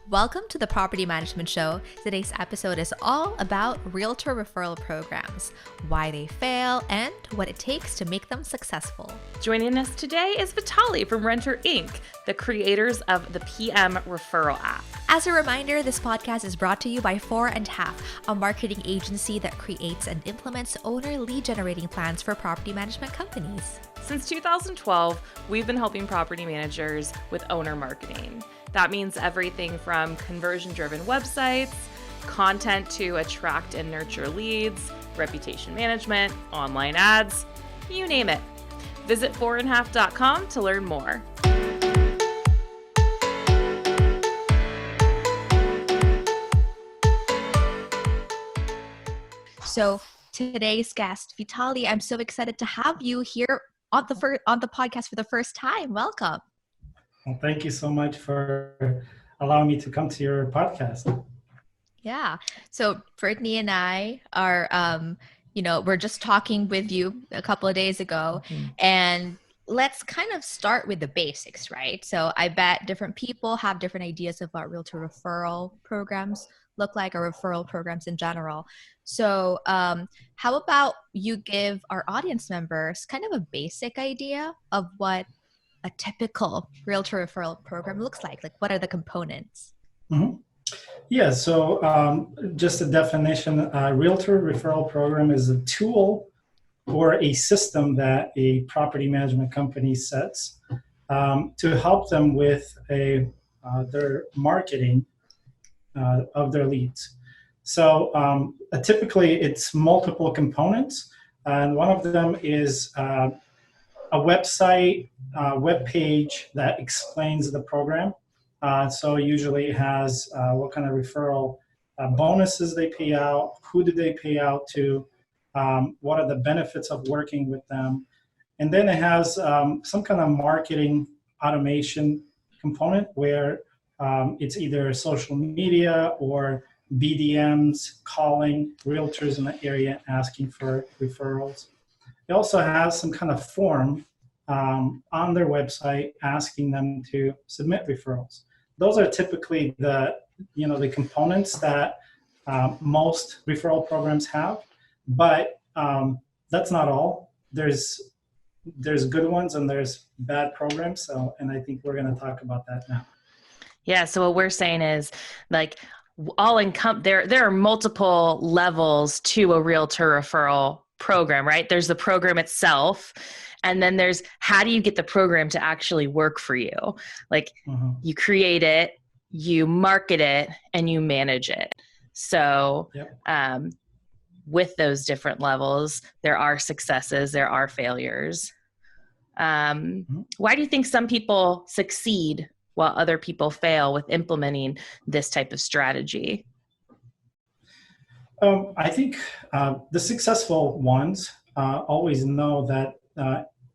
Welcome to the Property Management Show. Today's episode is all about realtor referral programs, why they fail, and what it takes to make them successful. Joining us today is Vitaliy from Renter Inc., the creators of the PM Referral app. As a reminder, this podcast is brought to you by 4 and Half, a marketing agency that creates and implements owner lead generating plans for property management companies. Since 2012, we've been helping property managers with owner marketing. That means everything from conversion-driven websites, content to attract and nurture leads, reputation management, online ads, you name it. Visit 4andhalf.com to learn more. So today's guest, Vitaliy, I'm so excited to have you here on the podcast for the first time. Welcome. Well, thank you so much for allowing me to come to your podcast. Yeah. So Brittany and I are, we're just talking with you a couple of days ago, and let's kind of start with the basics, right? So I bet different people have different ideas of what realtor referral programs look like, or referral programs in general. So how about you give our audience members kind of a basic idea of what a typical realtor referral program looks like? Like, what are the components? Mm-hmm. Yeah, so just a definition, realtor referral program is a tool or a system that a property management company sets to help them with their marketing of their leads. So typically it's multiple components, and one of them is a website, web page that explains the program. So usually it has what kind of referral bonuses they pay out, who do they pay out to, what are the benefits of working with them. And then it has some kind of marketing automation component where it's either social media or BDMs calling realtors in the area asking for referrals. It also has some kind of form on their website asking them to submit referrals. Those are typically the components that most referral programs have, but that's not all. There's good ones and there's bad programs. And I think we're going to talk about that now. Yeah. So what we're saying is, like, there are multiple levels to a realtor referral program, right? There's the program itself, and then there's how do you get the program to actually work for you? Like, you create it, you market it, and you manage it. So with those different levels, there are successes, there are failures. Why do you think some people succeed while other people fail with implementing this type of strategy? I think the successful ones always know that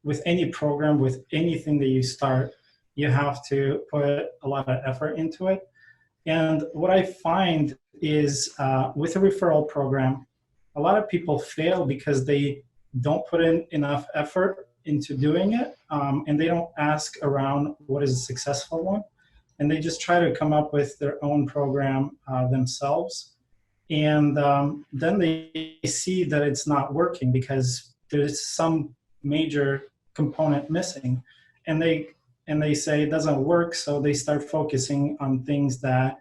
with any program, with anything that you start, you have to put a lot of effort into it. And what I find is with a referral program, a lot of people fail because they don't put in enough effort into doing it, and they don't ask around what is a successful one. And they just try to come up with their own program themselves. And then they see that it's not working because there's some major component missing, and they say it doesn't work. So they start focusing on things that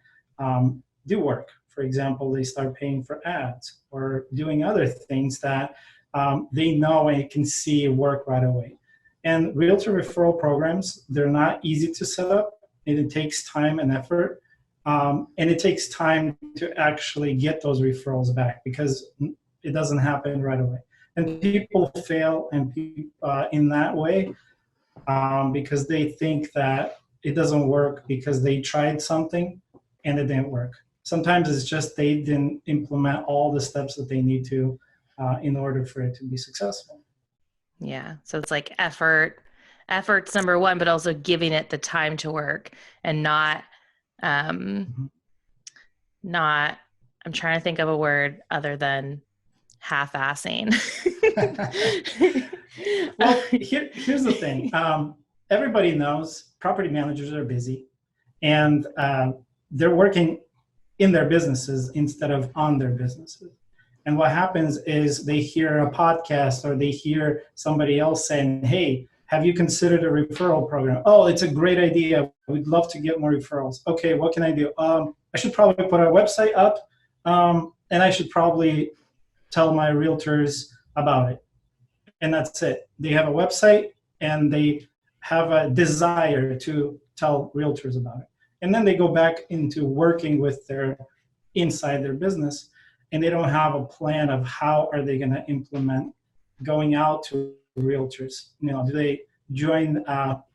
do work. For example, they start paying for ads or doing other things that they know and can see work right away. And realtor referral programs, they're not easy to set up, and it takes time and effort. And it takes time to actually get those referrals back because it doesn't happen right away. And people fail in that way because they think that it doesn't work because they tried something and it didn't work. Sometimes it's just they didn't implement all the steps that they need to in order for it to be successful. Yeah. So it's like effort's number one, but also giving it the time to work and not, I'm trying to think of a word other than half-assing. Well, here's the thing. Everybody knows property managers are busy, and they're working in their businesses instead of on their businesses. And what happens is they hear a podcast or they hear somebody else saying, hey, have you considered a referral program? Oh, it's a great idea. We'd love to get more referrals. Okay, what can I do? I should probably put our website up, and I should probably tell my realtors about it. And that's it. They have a website and they have a desire to tell realtors about it. And then they go back into working with their inside their business, and they don't have a plan of how are they going to implement going out to realtors. Do they join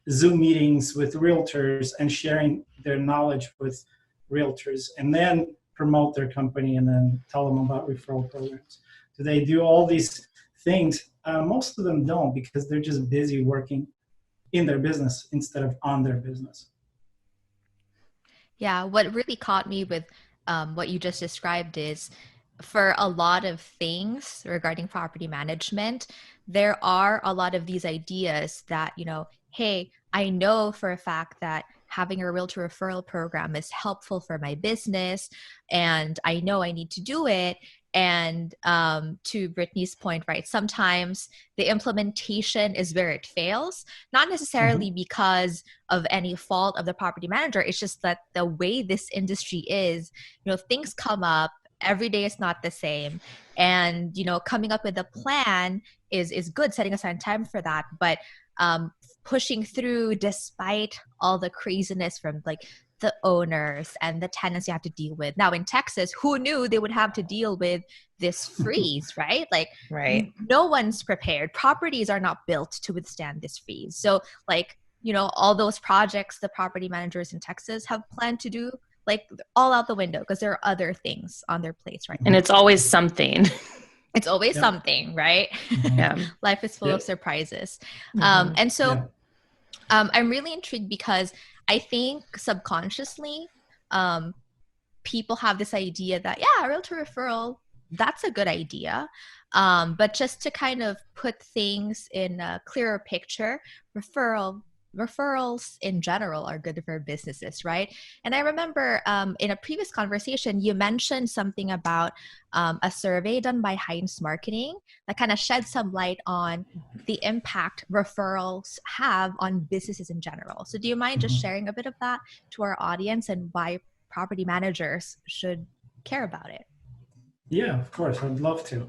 Zoom meetings with realtors and sharing their knowledge with realtors and then promote their company and then tell them about referral programs? Do they do all these things? Most of them don't, because they're just busy working in their business instead of on their business. Yeah, what really caught me with what you just described is, for a lot of things regarding property management, there are a lot of these ideas that, hey, I know for a fact that having a realtor referral program is helpful for my business, and I know I need to do it. And to Brittany's point, right, sometimes the implementation is where it fails, not necessarily because of any fault of the property manager. It's just that the way this industry is, things come up. Every day is not the same. And, coming up with a plan is good, setting aside time for that. But pushing through despite all the craziness from like the owners and the tenants you have to deal with. Now in Texas, who knew they would have to deal with this freeze, right? Like, right. No one's prepared. Properties are not built to withstand this freeze. So like, all those projects the property managers in Texas have planned to do, like, all out the window because there are other things on their plates right now. And it's always something. It's always something, right? Yeah. Life is full of surprises. And so I'm really intrigued because I think subconsciously people have this idea that, realtor referral, that's a good idea. But just to kind of put things in a clearer picture, referrals in general are good for businesses, right? And I remember in a previous conversation, you mentioned something about a survey done by Heinz Marketing that kind of shed some light on the impact referrals have on businesses in general. So do you mind just sharing a bit of that to our audience and why property managers should care about it? Yeah, of course, I'd love to.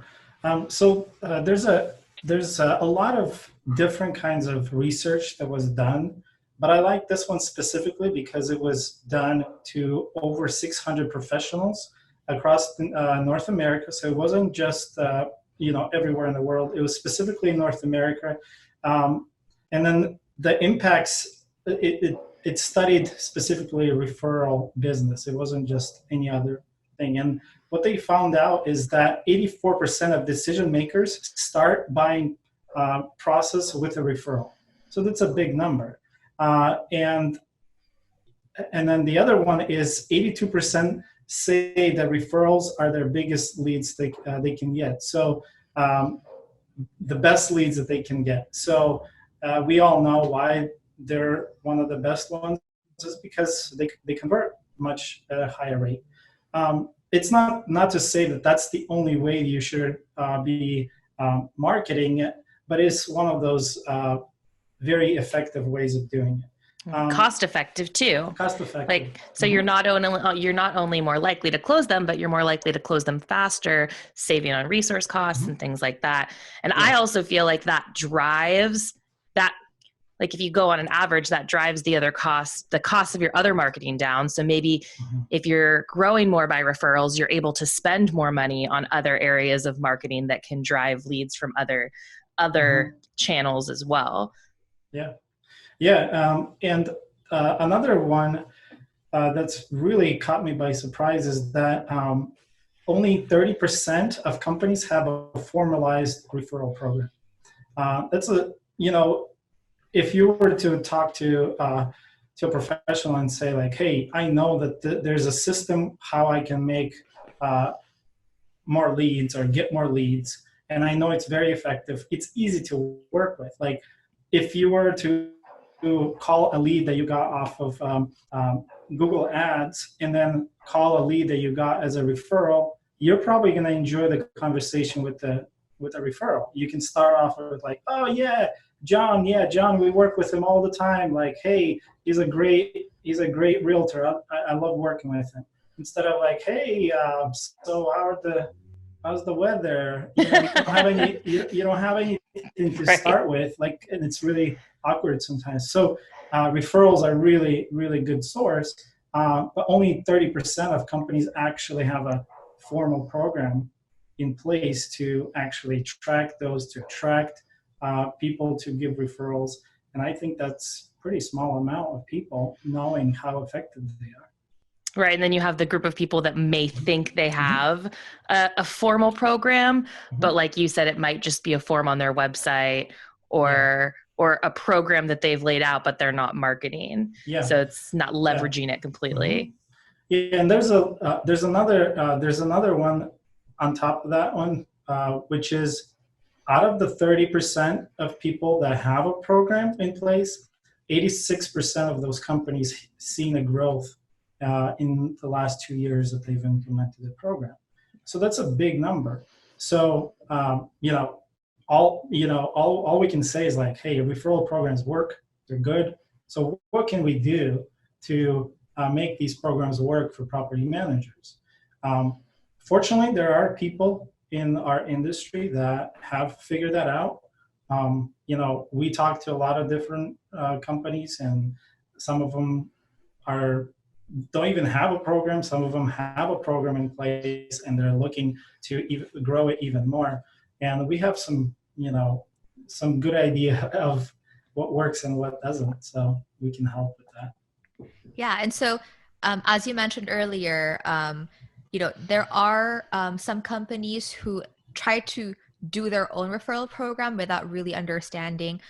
There's a lot of different kinds of research that was done, but I like this one specifically because it was done to over 600 professionals across North America. So it wasn't just everywhere in the world. It was specifically in North America, and then the impacts. It studied specifically referral business. It wasn't just any other thing. And what they found out is that 84% of decision makers start buying process with a referral. So that's a big number. And then the other one is 82% say that referrals are their biggest leads they can get. So the best leads that they can get. So we all know why they're one of the best ones, is because they convert much at a higher rate. It's not to say that that's the only way you should be marketing it, but it's one of those very effective ways of doing it. Cost effective too. Cost effective. Like, so you're not only more likely to close them, but you're more likely to close them faster, saving on resource costs and things like that. And I also feel like that drives that. Like if you go on an average, that drives the cost of your other marketing down. So maybe if you're growing more by referrals, you're able to spend more money on other areas of marketing that can drive leads from other channels as well. And another one that's really caught me by surprise is that only 30% of companies have a formalized referral program. That's if you were to talk to a professional and say like, hey, I know that there's a system how I can make more leads or get more leads, and I know it's very effective. It's easy to work with. Like if you were to call a lead that you got off of Google Ads and then call a lead that you got as a referral, you're probably going to enjoy the conversation with the referral. You can start off with like, oh yeah, John, we work with him all the time. Like, hey, he's a great realtor. I love working with him. Instead of like, hey, so how's the weather? You don't have any, you don't have anything to start with. Like, and it's really awkward sometimes. So referrals are really, really good source. But only 30% of companies actually have a formal program in place to actually track those, to attract people to give referrals. And I think that's a pretty small amount of people knowing how effective they are. Right. And then you have the group of people that may think they have a formal program, but like you said, it might just be a form on their website or a program that they've laid out, but they're not marketing. Yeah. So it's not leveraging it completely. Yeah. And there's another one on top of that one, which is out of the 30% of people that have a program in place, 86% of those companies seen a growth in the last 2 years that they've implemented the program. So that's a big number. So, all we can say is like, hey, referral programs work, they're good. So what can we do to make these programs work for property managers? Fortunately, there are people in our industry that have figured that out. We talk to a lot of different companies, and some of them don't even have a program. Some of them have a program in place, and they're looking to grow it even more. And we have some good idea of what works and what doesn't, so we can help with that. Yeah, and so as you mentioned earlier, there are some companies who try to do their own referral program without really understanding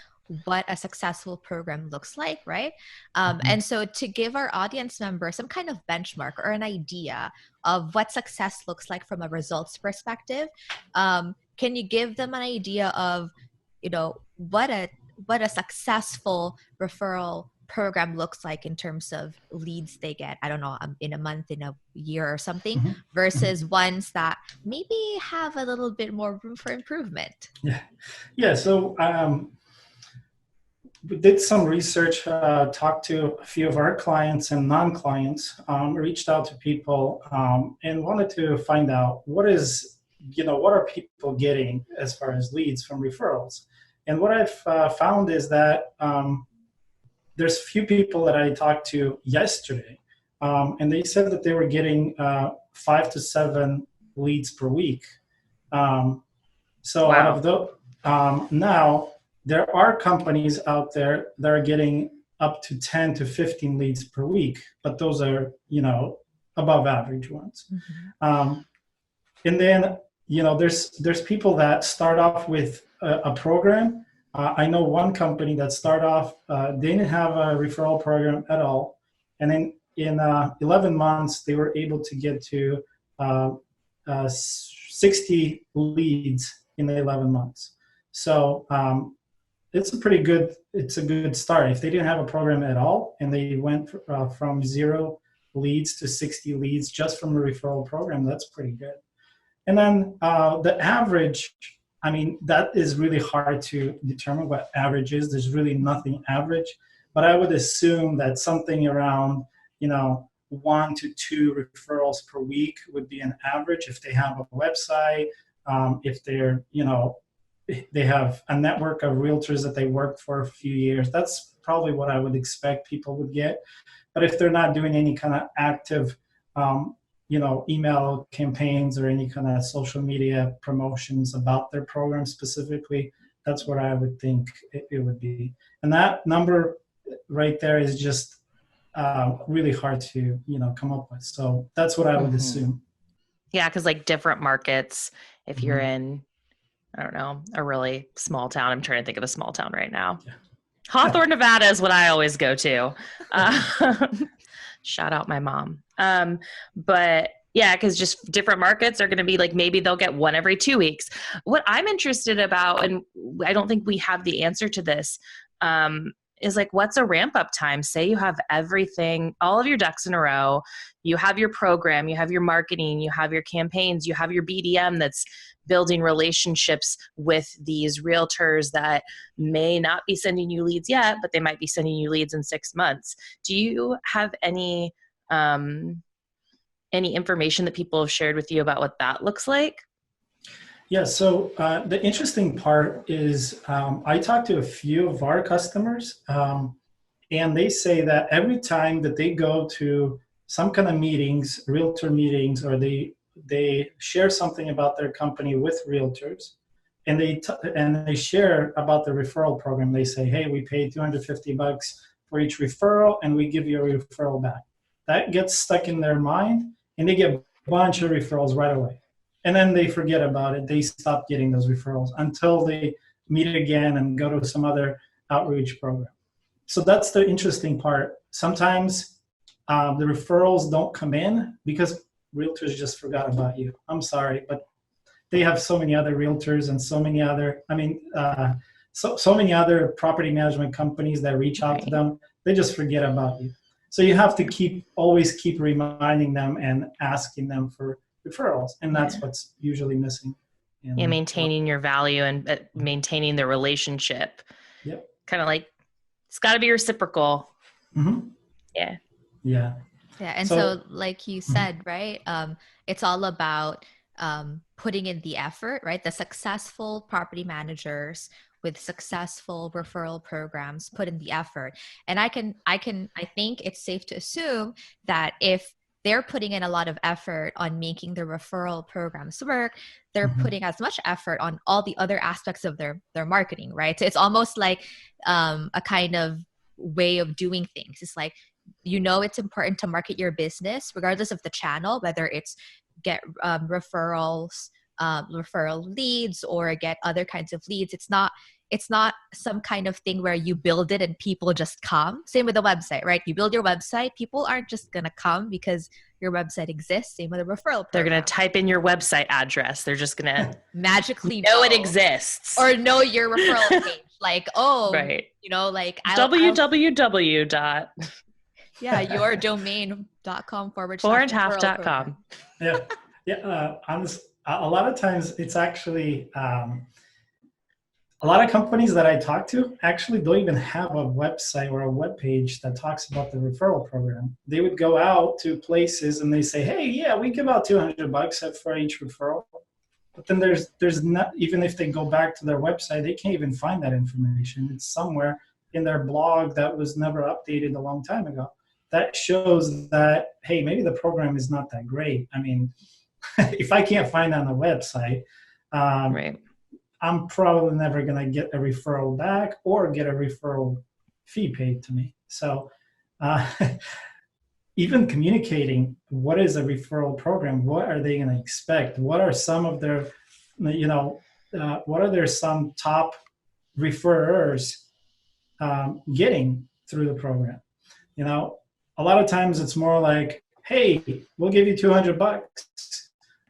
what a successful program looks like, right? And so to give our audience members some kind of benchmark or an idea of what success looks like from a results perspective, can you give them an idea of, what a successful referral program looks like in terms of leads they get, I don't know, in a month, in a year or something, versus ones that maybe have a little bit more room for improvement? Yeah. So we did some research, talked to a few of our clients and non-clients, reached out to people, and wanted to find out what are people getting as far as leads from referrals. And what I've found is that there's a few people that I talked to yesterday, and they said that they were getting 5 to 7 leads per week. So out of those, now there are companies out there that are getting up to 10 to 15 leads per week, but those are, above average ones. And then, there's people that start off with a program. I know one company that started off, they didn't have a referral program at all. And then in 11 months, they were able to get to 60 leads in the 11 months. So it's a good start. If they didn't have a program at all and they went from 0 leads to 60 leads just from a referral program, that's pretty good. And then the average, that is really hard to determine what average is. There's really nothing average, but I would assume that something around, 1 to 2 referrals per week would be an average if they have a website, if they're, they have a network of realtors that they work for a few years. That's probably what I would expect people would get. But if they're not doing any kind of active, email campaigns or any kind of social media promotions about their program specifically, that's what I would think it would be. And that number right there is just really hard to, come up with. So that's what I would assume. Yeah, because like different markets, if you're in, I don't know, a really small town. I'm trying to think of a small town right now. Yeah. Hawthorne, Nevada is what I always go to. Shout out my mom. But yeah, because just different markets are going to be like, maybe they'll get 1 every 2 weeks. What I'm interested about, and I don't think we have the answer to this, is like, what's a ramp up time? Say you have everything, all of your ducks in a row. You have your program, you have your marketing, you have your campaigns, you have your BDM that's building relationships with these realtors that may not be sending you leads yet, but they might be sending you leads in 6 months. Do you have any information that people have shared with you about what that looks like? Yeah, so the interesting part is I talked to a few of our customers, and they say that every time that they go to some kind of meetings, realtor meetings, or they share something about their company with realtors, and they share about the referral program. They say, "Hey, we pay $250 for each referral, and we give you a referral back." That gets stuck in their mind, and they get a bunch of referrals right away. And then they forget about it. They stop getting those referrals until they meet again and go to some other outreach program. So that's the interesting part. Sometimes the referrals don't come in because realtors just forgot about you. I'm sorry, but they have so many other realtors and so many other, so many other property management companies that reach out to them. They just forget about you. So you have to always keep reminding them and asking them for referrals, and that's what's usually missing. Maintaining your value and maintaining the relationship. Yep. Kind of like, it's got to be reciprocal. Mm-hmm. Yeah. And so like you said, right, it's all about putting in the effort, right? The successful property managers with successful referral programs put in the effort. And I think it's safe to assume that if they're putting in a lot of effort on making the referral programs work, they're putting as much effort on all the other aspects of their marketing, right? So it's almost like a kind of way of doing things. It's like, it's important to market your business regardless of the channel, whether it's get referrals, referral leads, or get other kinds of leads. It's not some kind of thing where you build it and people just come. Same with the website, right? You build your website, people aren't just going to come because your website exists. Same with a referral program. They're going to type in your website address. They're just going to magically know it exists. Or know your referral page. Like, right. Like www. yourdomain.com/4.com. Yeah. A lot of times it's actually a lot of companies that I talk to actually don't even have a website or a web page that talks about the referral program. They would go out to places and they say, "Hey, yeah, we give out $200 for each referral." But then there's not, even if they go back to their website, they can't even find that information. It's somewhere in their blog that was never updated a long time ago. That shows that, hey, maybe the program is not that great. I mean, if I can't find it on the website, right. I'm probably never going to get a referral back or get a referral fee paid to me. So even communicating what is a referral program, what are they going to expect? What are some of their, what are their some top referrers getting through the program? A lot of times it's more like, "Hey, we'll give you $200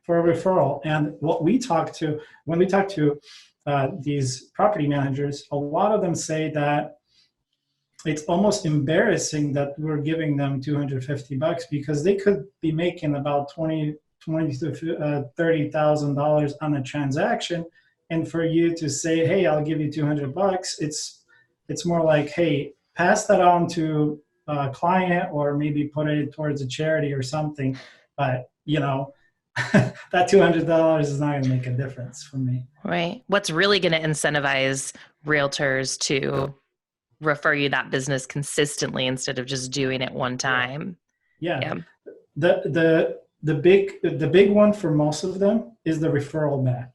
for a referral." And when we talk to these property managers, a lot of them say that it's almost embarrassing that we're giving them $250 because they could be making about $20,000 to $30,000 on a transaction, and for you to say, "Hey, I'll give you $200," it's more like, "Hey, pass that on to a client, or maybe put it towards a charity or something." But that $200 is not going to make a difference for me. Right. What's really going to incentivize realtors to refer you that business consistently instead of just doing it one time? Yeah. The big one for most of them is the referral back.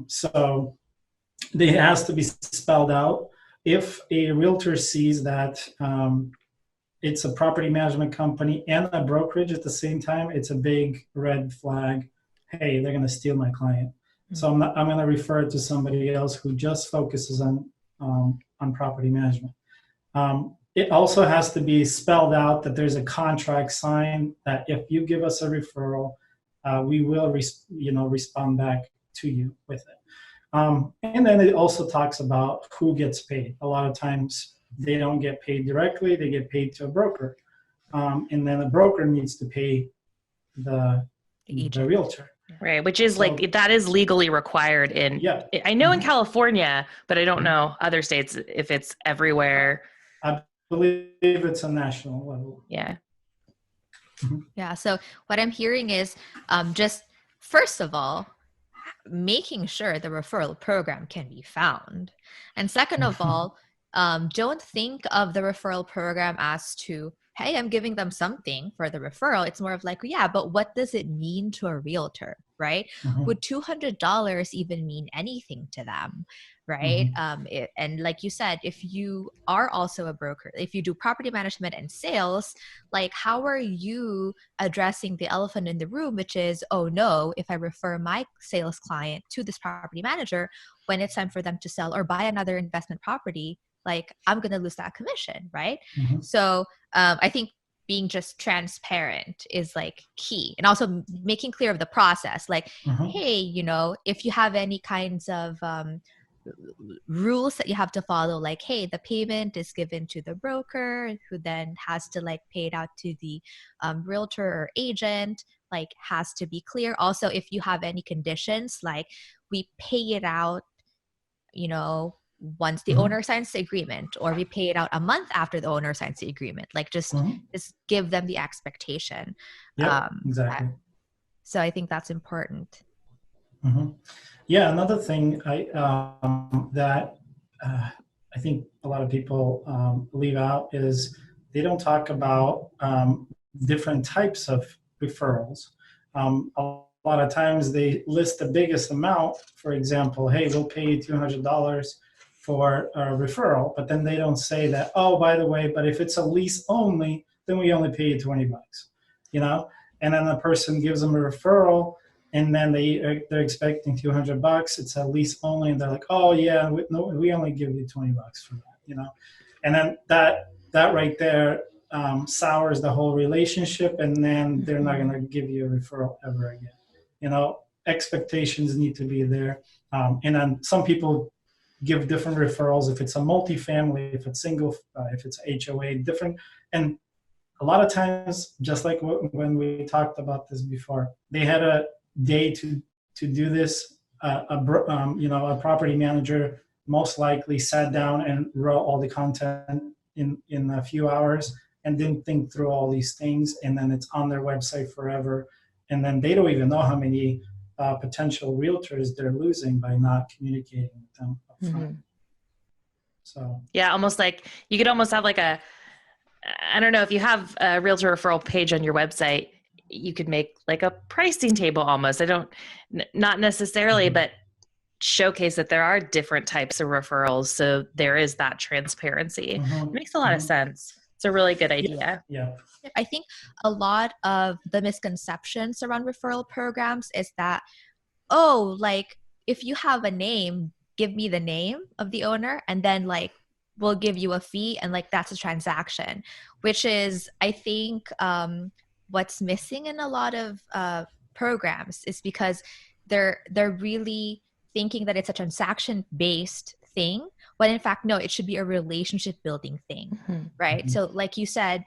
So it has to be spelled out. If a realtor sees that it's a property management company and a brokerage at the same time, it's a big red flag. Hey, they're going to steal my client. Mm-hmm. So I'm going to refer it to somebody else who just focuses on property management. It also has to be spelled out that there's a contract signed that if you give us a referral, we will respond back to you with it. And then it also talks about who gets paid. A lot of times they don't get paid directly, they get paid to a broker. And then the broker needs to pay the realtor. Right, which is like, that is legally required in, I know in California, but I don't know other states if it's everywhere. I believe it's a national level. Yeah. Yeah. So what I'm hearing is just, first of all, making sure the referral program can be found. And second of all, don't think of the referral program as to, hey, I'm giving them something for the referral. It's more of like, yeah, but what does it mean to a realtor, right? Would $200 even mean anything to them, right? And like you said, if you are also a broker, if you do property management and sales, like how are you addressing the elephant in the room, which is, oh no, if I refer my sales client to this property manager, when it's time for them to sell or buy another investment property, like I'm going to lose that commission, right? So I think being just transparent is like key, and also making clear of the process. Like, hey, you know, if you have any kinds of rules that you have to follow, like, hey, the payment is given to the broker who then has to like pay it out to the realtor or agent, like has to be clear. Also, if you have any conditions, like we pay it out, you know, once the owner signs the agreement, or we pay it out a month after the owner signs the agreement, like just give them the expectation. Exactly. So I think that's important. Yeah, another thing that I think a lot of people leave out is they don't talk about different types of referrals. A lot of times they list the biggest amount, for example, hey, we'll pay you $200 for a referral, but then they don't say that, oh, by the way, but if it's a lease only, then we only pay you $20, you know? And then the person gives them a referral, and then they're expecting $200. It's a lease only, and they're like, oh yeah, we only give you $20 for that, you know? And then that right there sours the whole relationship, and then they're not going to give you a referral ever again. You know, expectations need to be there. And then some people give different referrals. If it's a multifamily, if it's single, if it's HOA, different. And a lot of times, just like when we talked about this before, they had a day to do this. You know, a property manager most likely sat down and wrote all the content in a few hours and didn't think through all these things, and then it's on their website forever, and then they don't even know how many potential realtors they're losing by not communicating with them up front. So yeah, almost like you could almost have like I don't know, if you have a realtor referral page on your website, you could make like a pricing table almost. Not necessarily, but showcase that there are different types of referrals. So there is that transparency. It makes a lot of sense. It's a really good idea. Yeah. I think a lot of the misconceptions around referral programs is that, oh, like if you have a name, give me the name of the owner, and then like we'll give you a fee, and like that's a transaction, which is, I think, what's missing in a lot of programs is because they're really thinking that it's a transaction based thing, when in fact, no, it should be a relationship building thing, right? So like you said,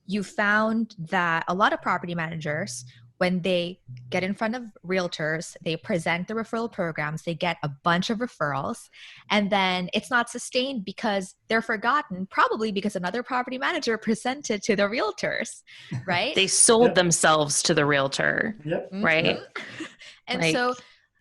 you found that a lot of property managers, when they get in front of realtors, they present the referral programs, they get a bunch of referrals, and then it's not sustained because they're forgotten, probably because another property manager presented to the realtors, right? They sold themselves to the realtor, right? And so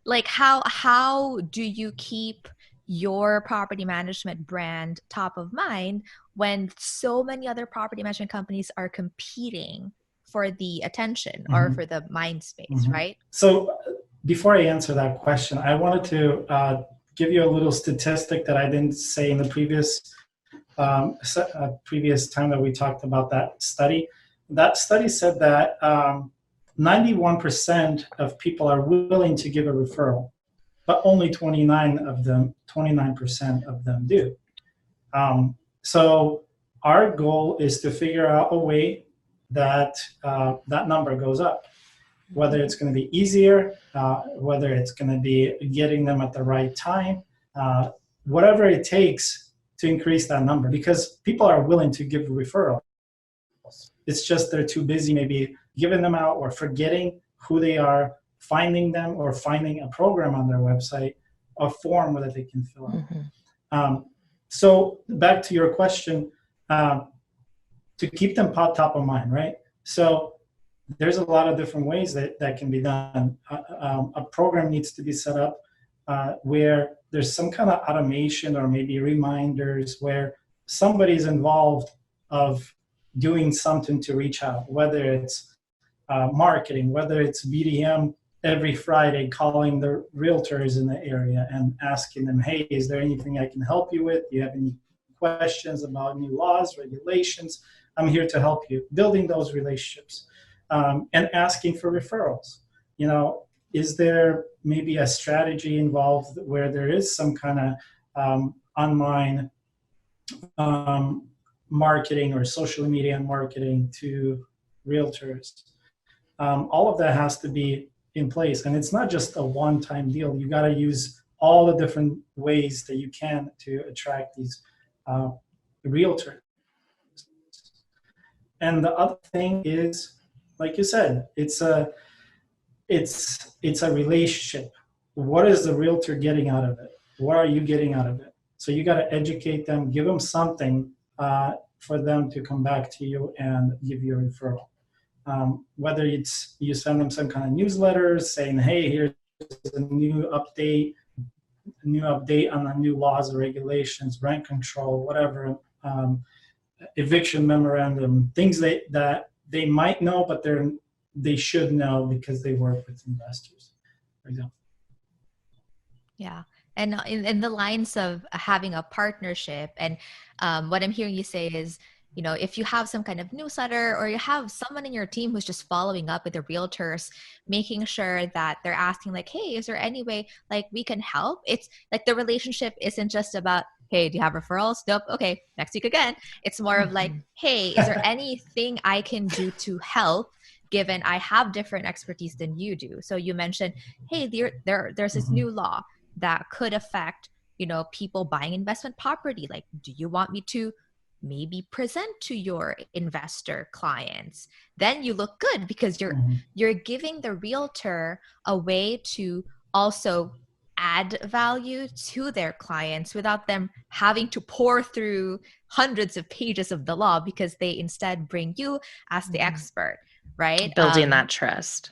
like how do you keep your property management brand top of mind when so many other property management companies are competing for the attention or for the mind space, right? So before I answer that question, I wanted to give you a little statistic that I didn't say in the previous time that we talked about that study. That study said that 91% of people are willing to give a referral, but only 29% of them do. So our goal is to figure out a way that that number goes up, whether it's going to be easier, whether it's going to be getting them at the right time, whatever it takes to increase that number, because people are willing to give referrals. It's just they're too busy maybe giving them out or forgetting who they are, finding them, or finding a program on their website, a form that they can fill out. So back to your question, to keep them top of mind, right? So there's a lot of different ways that can be done. A program needs to be set up where there's some kind of automation or maybe reminders where somebody's involved of doing something to reach out, whether it's marketing, whether it's BDM every Friday calling the realtors in the area and asking them, hey, is there anything I can help you with? Do you have any questions about new laws, regulations? I'm here to help you. Building those relationships and asking for referrals. You know, is there maybe a strategy involved where there is some kind of online marketing or social media marketing to realtors? All of that has to be in place, and it's not just a one-time deal. You got to use all the different ways that you can to attract these realtors. And the other thing is, like you said, it's a relationship. What is the realtor getting out of it? What are you getting out of it? So you got to educate them, give them something for them to come back to you and give you a referral. Whether it's you send them some kind of newsletters saying, hey, here's a new update on the new laws or regulations, rent control, whatever, eviction memorandum, things that they might know, but they should know because they work with investors, for example. Yeah. And in the lines of having a partnership, and what I'm hearing you say is, you know, if you have some kind of newsletter or you have someone in your team who's just following up with the realtors, making sure that they're asking like, hey, is there any way like we can help? It's like the relationship isn't just about, hey, do you have referrals? Nope. Okay. Next week again. It's more of like, hey, is there anything I can do to help, given I have different expertise than you do? So you mentioned, hey, there's this new law that could affect, you know, people buying investment property. Like, do you want me to maybe present to your investor clients? Then you look good because you're giving the realtor a way to also add value to their clients without them having to pour through hundreds of pages of the law, because they instead bring you as the expert, right? Building that trust.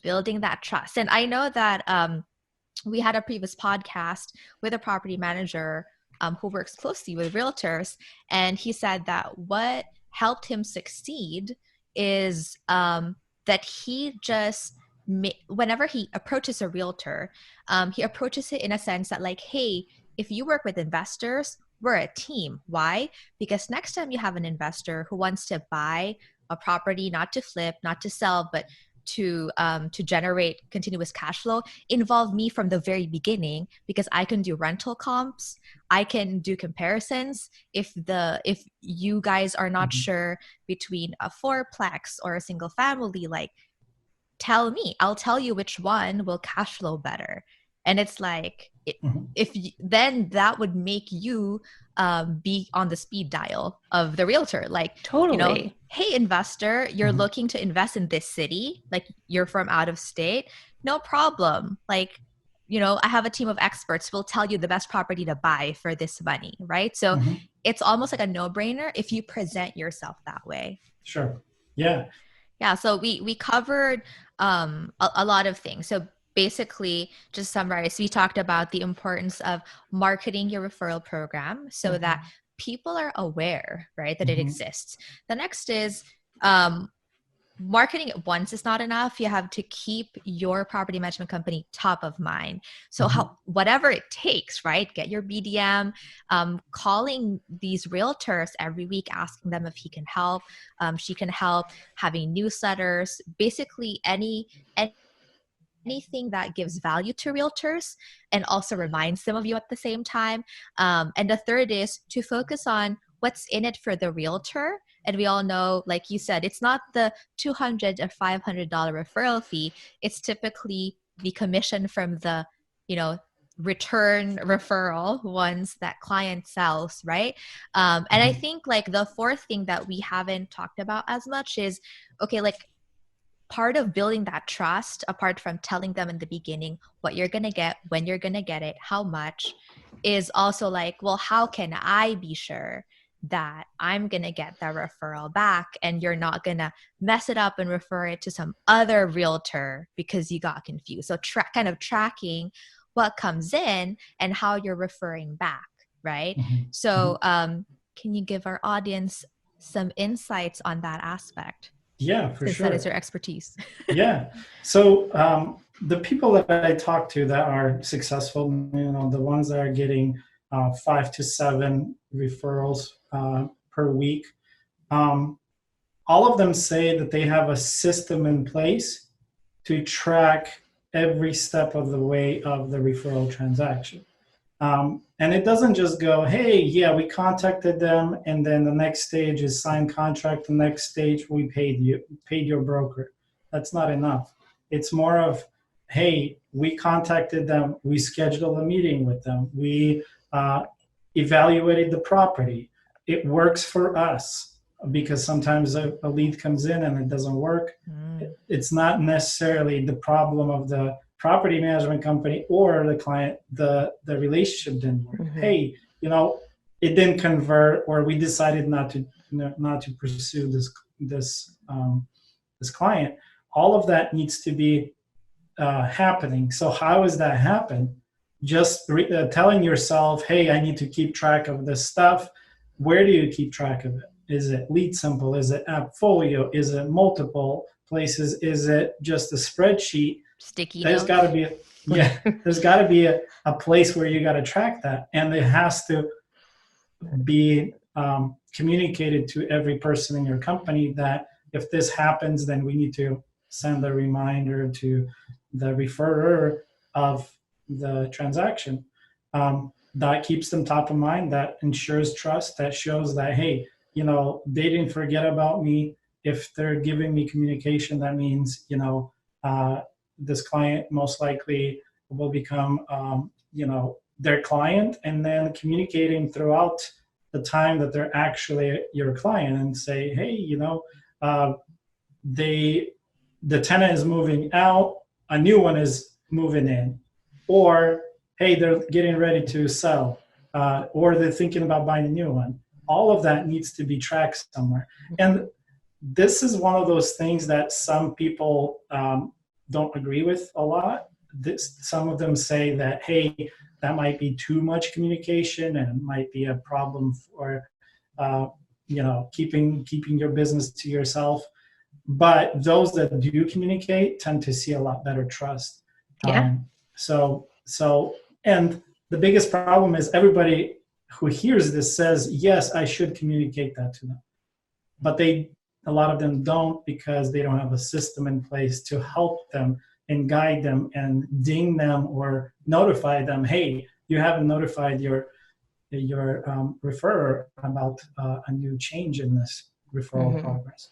And I know that we had a previous podcast with a property manager who works closely with realtors, and he said that what helped him succeed is that he just whenever he approaches a realtor, he approaches it in a sense that like, hey, if you work with investors, we're a team. Why? Because next time you have an investor who wants to buy a property, not to flip, not to sell, but to generate continuous cash flow, involve me from the very beginning, because I can do rental comps, I can do comparisons. If you guys are not sure between a fourplex or a single family, like, tell me, I'll tell you which one will cash flow better. And it's like, then that would make you be on the speed dial of the realtor. Like, totally. You know, hey, investor, you're looking to invest in this city, like you're from out of state, no problem. Like, you know, I have a team of experts who will tell you the best property to buy for this money, right? So it's almost like a no-brainer if you present yourself that way. Sure. Yeah. Yeah. So we covered a lot of things. So basically, just summarize, we talked about the importance of marketing your referral program so that people are aware, right, that it exists. The next is marketing it once is not enough. You have to keep your property management company top of mind. So whatever it takes, right? Get your BDM, calling these realtors every week, asking them if he can help, she can help, having newsletters, basically anything that gives value to realtors and also reminds them of you at the same time. And the third is to focus on what's in it for the realtor. And we all know, like you said, it's not the $200 or $500 referral fee. It's typically the commission from the, you know, return referral, ones that client sells, right? And I think like the fourth thing that we haven't talked about as much is, okay, like part of building that trust, apart from telling them in the beginning what you're going to get, when you're going to get it, how much, is also like, well, how can I be sure that I'm going to get that referral back and you're not going to mess it up and refer it to some other realtor because you got confused? So kind of tracking what comes in and how you're referring back, right? So can you give our audience some insights on that aspect? Yeah, for Since sure. that is your expertise. Yeah. So the people that I talk to that are successful, the ones that are getting 5 to 7 referrals per week, all of them say that they have a system in place to track every step of the way of the referral transaction. And it doesn't just go, hey, yeah, we contacted them, and then the next stage is sign contract. The next stage, we paid your broker. That's not enough. It's more of, hey, we contacted them, we scheduled a meeting with them, we evaluated the property. It works for us, because sometimes a lead comes in and it doesn't work. It's not necessarily the problem of the property management company or the client. The relationship didn't work. Hey, it didn't convert, or we decided not to pursue this client. All of that needs to be happening. So how does that happen? Just telling yourself, hey, I need to keep track of this stuff. Where do you keep track of it? Is it Lead Simple? Is it AppFolio? Is it multiple places? Is it just a spreadsheet? Sticky There's got to be there's got to be a place where you got to track that, and it has to be communicated to every person in your company that if this happens, then we need to send a reminder to the referrer of the transaction. That keeps them top of mind. That ensures trust. That shows that, hey, they didn't forget about me. If they're giving me communication, that means, this client most likely will become, their client, and then communicating throughout the time that they're actually your client, and say, hey, the tenant is moving out, a new one is moving in, or hey, they're getting ready to sell, or they're thinking about buying a new one. All of that needs to be tracked somewhere. And this is one of those things that some people don't agree with a lot. Some of them say that, hey, that might be too much communication and might be a problem for keeping your business to yourself. But those that do communicate tend to see a lot better trust. And the biggest problem is everybody who hears this says, yes, I should communicate that to them. But a lot of them don't, because they don't have a system in place to help them and guide them and ding them or notify them, hey, you haven't notified your referrer about a new change in this referral progress.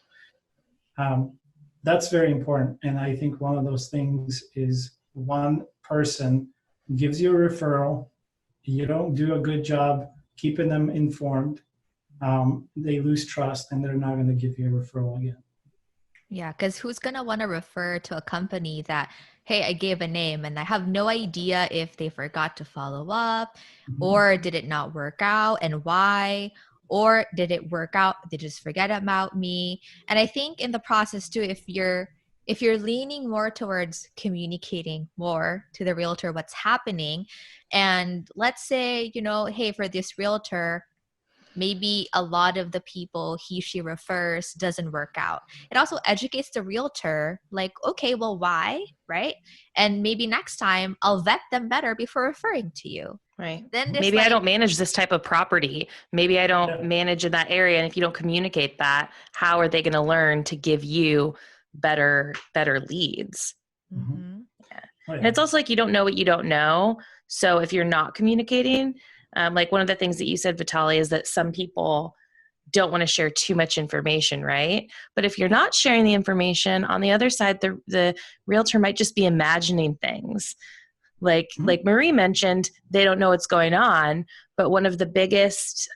That's very important. And I think one of those things is, one person gives you a referral, you don't do a good job keeping them informed, they lose trust, and they're not going to give you a referral again. Yeah, because who's going to want to refer to a company that, hey, I gave a name and I have no idea if they forgot to follow up, or did it not work out and why, or did it work out, they just forget about me. And I think in the process too, if you're leaning more towards communicating more to the realtor what's happening, and let's say, hey, for this realtor, maybe a lot of the people she refers doesn't work out. It also educates the realtor, like, okay, well, why, right? And maybe next time I'll vet them better before referring to you. Right. Then maybe I don't manage this type of property. Maybe I don't manage in that area. And if you don't communicate that, how are they going to learn to give you better leads? Yeah. And it's also like, you don't know what you don't know. So if you're not communicating, like one of the things that you said, Vitaliy, is that some people don't want to share too much information, right? But if you're not sharing the information, on the other side, the realtor might just be imagining things. Like Marie mentioned, they don't know what's going on, but one of the biggest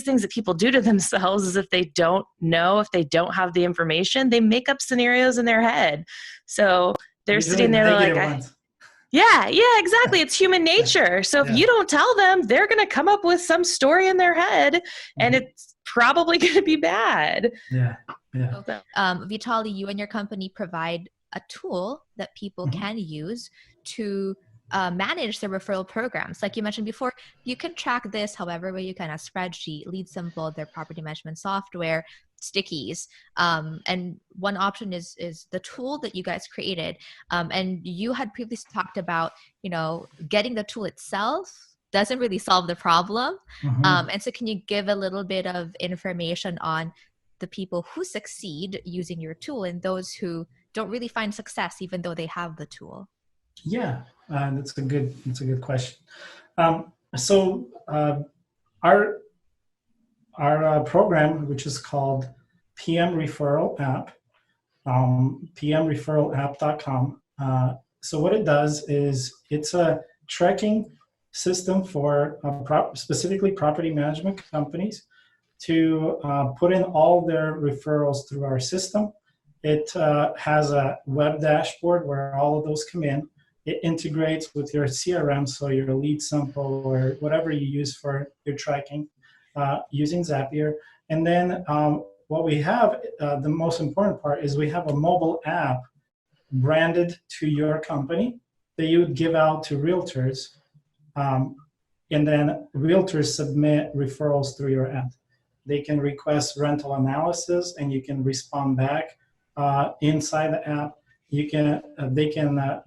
things that people do to themselves is if they don't know, if they don't have the information, they make up scenarios in their head. So they're Usually sitting there, they're like, ones. yeah, exactly. It's human nature. So if you don't tell them, they're going to come up with some story in their head, and it's probably going to be bad. Yeah. So, Vitaliy, you and your company provide a tool that people can use to manage their referral programs. Like you mentioned before, you can track this however way you can: a spreadsheet, Lead Simple, their property management software, stickies. And one option is the tool that you guys created. And you had previously talked about, getting the tool itself doesn't really solve the problem. And so can you give a little bit of information on the people who succeed using your tool and those who don't really find success even though they have the tool? Yeah, that's a good question. So our program, which is called PM Referral App, pmreferralapp.com. So what it does is it's a tracking system for specifically property management companies to put in all their referrals through our system. It has a web dashboard where all of those come in. It integrates with your CRM, so your Lead Simple or whatever you use for your tracking using Zapier. And then what we have, the most important part, is we have a mobile app branded to your company that you would give out to realtors. And then realtors submit referrals through your app. They can request rental analysis, and you can respond back inside the app.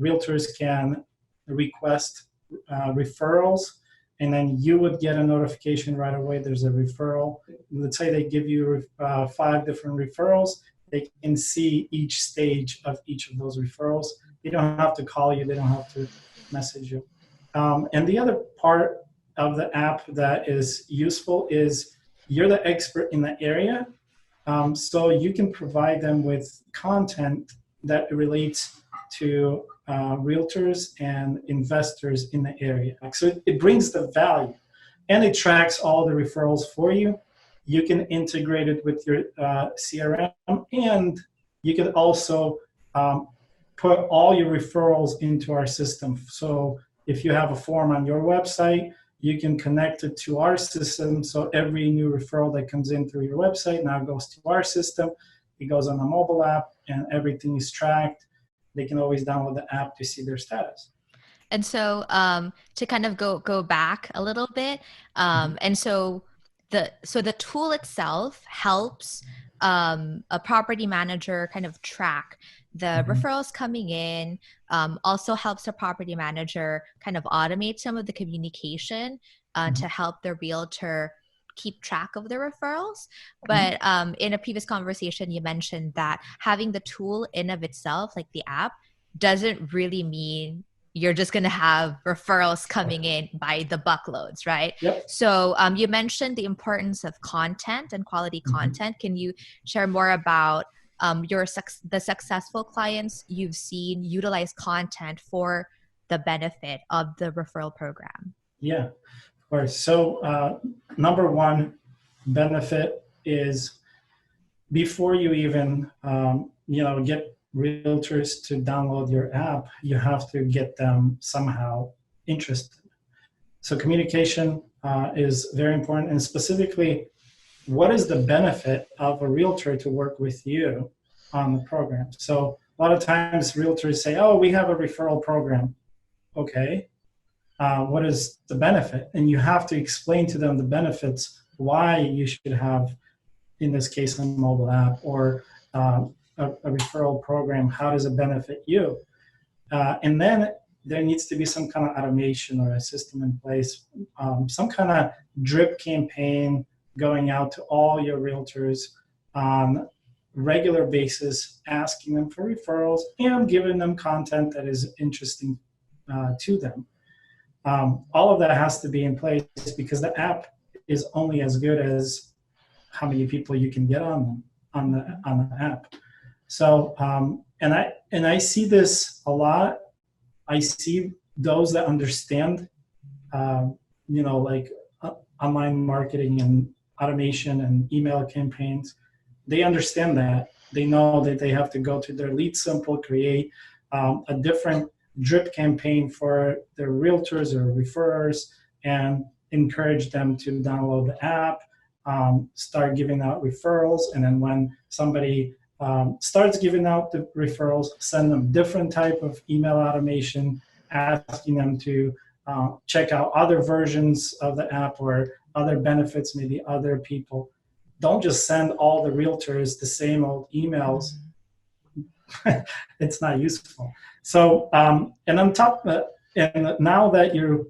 Realtors can request referrals, and then you would get a notification right away. There's a referral. Let's say they give you 5 different referrals. They can see each stage of each of those referrals. They don't have to call you. They don't have to message you. And the other part of the app that is useful is you're the expert in the area. So you can provide them with content that relates to realtors and investors in the area. So it brings the value, and it tracks all the referrals for you. You can integrate it with your CRM, and you can also put all your referrals into our system. So if you have a form on your website, you can connect it to our system. So every new referral that comes in through your website now goes to our system. It goes on the mobile app, and everything is tracked. They can always download the app to see their status. And so to kind of go back a little bit, and so the tool itself helps a property manager kind of track the referrals coming in, also helps the property manager kind of automate some of the communication to help the realtor keep track of the referrals. But in a previous conversation, you mentioned that having the tool in of itself, like the app, doesn't really mean you're just going to have referrals coming in by the buckloads, right? Yep. So you mentioned the importance of content and quality content. Can you share more about the successful clients you've seen utilize content for the benefit of the referral program? Yeah, of course. So number one benefit is before you even get realtors to download your app, you have to get them somehow interested. So communication is very important, and specifically, what is the benefit of a realtor to work with you on the program? So a lot of times realtors say, oh, we have a referral program. Okay, what is the benefit? And you have to explain to them the benefits, why you should have, in this case, a mobile app or a referral program. How does it benefit you? And then there needs to be some kind of automation or a system in place, some kind of drip campaign going out to all your realtors on regular basis, asking them for referrals and giving them content that is interesting to them. All of that has to be in place because the app is only as good as how many people you can get on the app. So I see this a lot. I see those that understand, like online marketing and automation and email campaigns. They understand that. They know that they have to go to their Lead Simple, create a different drip campaign for their realtors or referrers, and encourage them to download the app, start giving out referrals, and then when somebody starts giving out the referrals, send them different type of email automation, asking them to check out other versions of the app or other benefits, maybe other people. Don't just send all the realtors the same old emails. It's not useful. So, and on top of that, and now that you're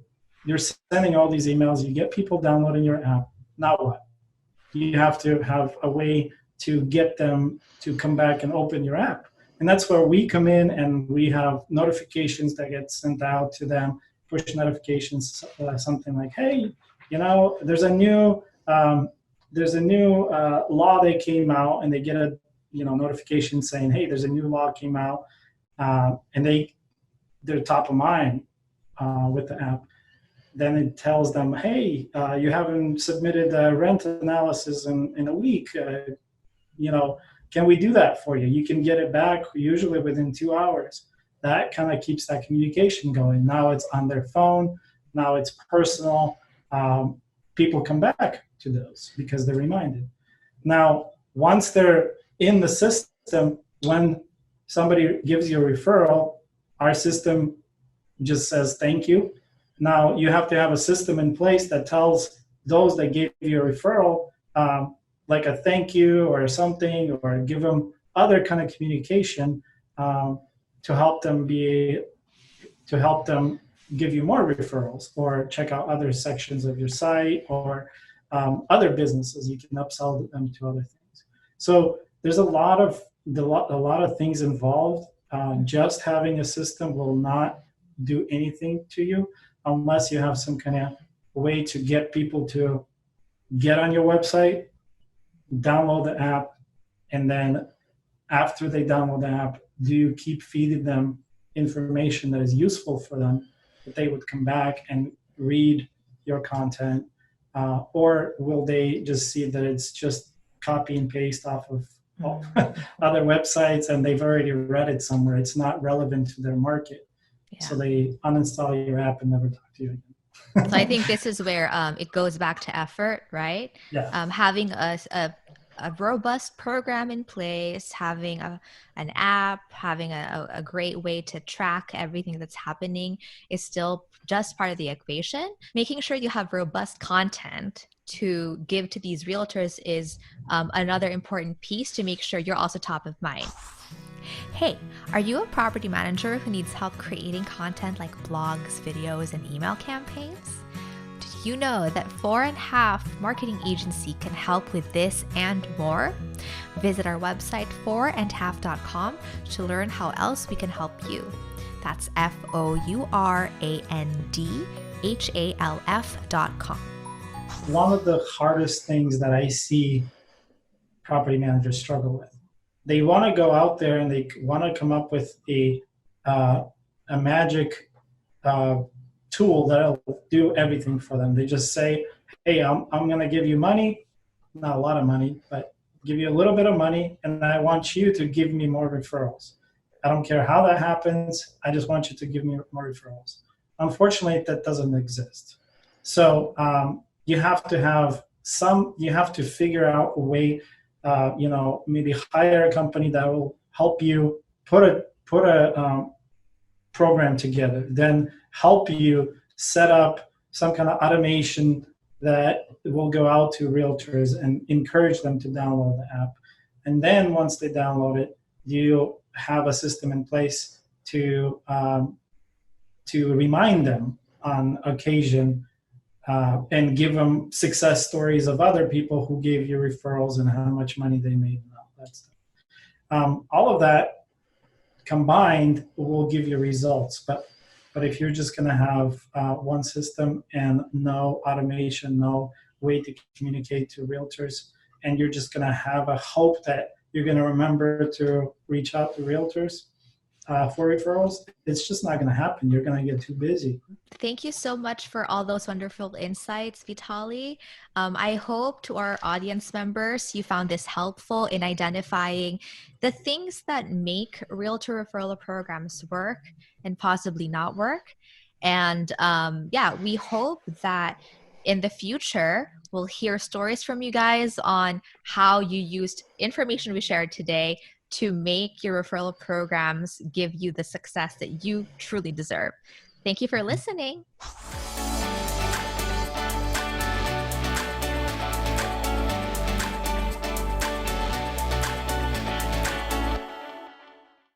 sending all these emails, you get people downloading your app. Now what? You have to have a way to get them to come back and open your app. And that's where we come in, and we have notifications that get sent out to them, push notifications, something like, hey, there's a new law that came out, and they get a notification saying, hey, there's a new law came out, and they're top of mind with the app. Then it tells them, hey, you haven't submitted a rent analysis in a week. Can we do that for you? You can get it back usually within 2 hours. That kind of keeps that communication going. Now it's on their phone. Now it's personal. People come back to those because they're reminded. Now, once they're in the system, when somebody gives you a referral, our system just says thank you. Now you have to have a system in place that tells those that gave you a referral, like a thank you or something, or give them other kind of communication to help them give you more referrals, or check out other sections of your site, or other businesses. You can upsell them to other things. So there's a lot of things involved. Just having a system will not do anything to you unless you have some kind of way to get people to get on your website, download the app, and then after they download the app, do you keep feeding them information that is useful for them, that they would come back and read your content, or will they just see that it's just copy and paste off of other websites and they've already read it somewhere? It's not relevant to their market. Yeah. So they uninstall your app and never talk to you again. So I think this is where it goes back to effort, right? Yeah. Having a robust program in place, having an app, having a great way to track everything that's happening is still just part of the equation. Making sure you have robust content to give to these realtors is another important piece to make sure you're also top of mind. Hey, are you a property manager who needs help creating content like blogs, videos, and email campaigns? Did you know that 4.5 Marketing Agency can help with this and more? Visit our website 4andhalf.com to learn how else we can help you. That's FOURANDHALF.com. One of the hardest things that I see property managers struggle with, they want to go out there and they want to come up with a magic tool that'll do everything for them. They just say, hey, I'm going to give you money, not a lot of money, but give you a little bit of money, and I want you to give me more referrals. I don't care how that happens. I just want you to give me more referrals. Unfortunately, that doesn't exist. So you have to figure out a way, maybe hire a company that will help you put a program together, then help you set up some kind of automation that will go out to realtors and encourage them to download the app. And then once they download it, you have a system in place to remind them on occasion and give them success stories of other people who gave you referrals and how much money they made and all that stuff. All of that combined will give you results. But if you're just going to have one system and no automation, no way to communicate to realtors, and you're just going to have a hope that you're going to remember to reach out to realtors for referrals. It's just not going to happen. You're going to get too busy. Thank you so much for all those wonderful insights, Vitaliy. I hope to our audience members you found this helpful in identifying the things that make realtor referral programs work and possibly not work. And yeah, we hope that in the future, we'll hear stories from you guys on how you used information we shared today to make your referral programs give you the success that you truly deserve. Thank you for listening.